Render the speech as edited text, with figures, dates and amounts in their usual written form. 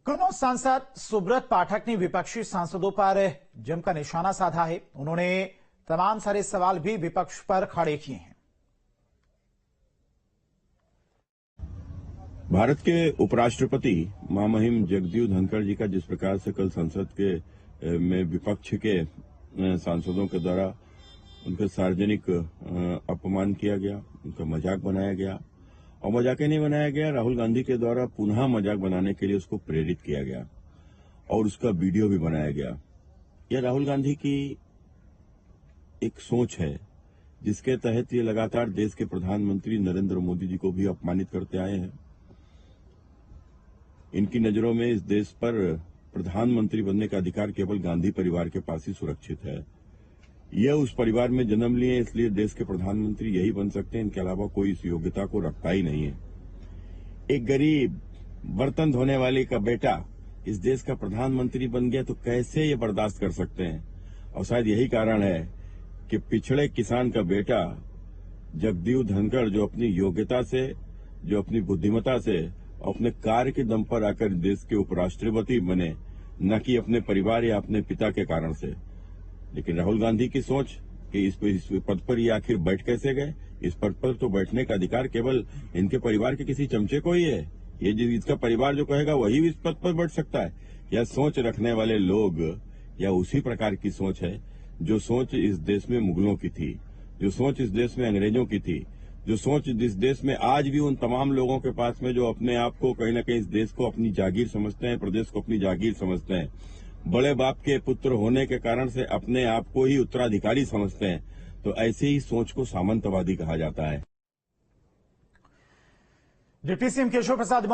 कन्नौज सांसद सुब्रत पाठक ने विपक्षी सांसदों पर जमकर निशाना साधा है। उन्होंने तमाम सारे सवाल भी विपक्ष पर खड़े किए हैं। भारत के उपराष्ट्रपति महामहिम जगदीप धनखड़ जी का जिस प्रकार से कल संसद के में विपक्ष के सांसदों के द्वारा उनका सार्वजनिक अपमान किया गया, उनका मजाक बनाया गया और मजाक ही नहीं बनाया गया, राहुल गांधी के द्वारा पुनः मजाक बनाने के लिए उसको प्रेरित किया गया और उसका वीडियो भी बनाया गया। यह राहुल गांधी की एक सोच है जिसके तहत ये लगातार देश के प्रधानमंत्री नरेंद्र मोदी जी को भी अपमानित करते आए हैं। इनकी नजरों में इस देश पर प्रधानमंत्री बनने का अधिकार केवल गांधी परिवार के पास ही सुरक्षित है। यह उस परिवार में जन्म लिए इसलिए देश के प्रधानमंत्री यही बन सकते हैं, इनके अलावा कोई इस योग्यता को रखता ही नहीं है। एक गरीब बर्तन धोने वाले का बेटा इस देश का प्रधानमंत्री बन गया तो कैसे ये बर्दाश्त कर सकते हैं। और शायद यही कारण है कि पिछड़े किसान का बेटा जगदीप धनखड़ जो अपनी योग्यता से, जो अपनी बुद्धिमत्ता से, अपने कार्य के दम पर आकर देश के उपराष्ट्रपति बने, न कि अपने परिवार या अपने पिता के कारण से। लेकिन राहुल गांधी की सोच कि इस पद पर ये आखिर बैठ कैसे गए, इस पद पर तो बैठने का अधिकार केवल इनके परिवार के किसी चमचे को ही है। ये जो इसका परिवार जो कहेगा वही इस पद पर बैठ सकता है। यह सोच रखने वाले लोग या उसी प्रकार की सोच है जो सोच इस देश में मुगलों की थी, जो सोच इस देश में अंग्रेजों की थी, जो सोच इस देश में आज भी उन तमाम लोगों के पास में जो अपने आप को कहीं न कहीं इस देश को अपनी जागीर समझते हैं, प्रदेश को अपनी जागीर समझते हैं, बड़े बाप के पुत्र होने के कारण से अपने आप को ही उत्तराधिकारी समझते हैं, तो ऐसे ही सोच को सामंतवादी कहा जाता है। Deputy CM Keshav Prasad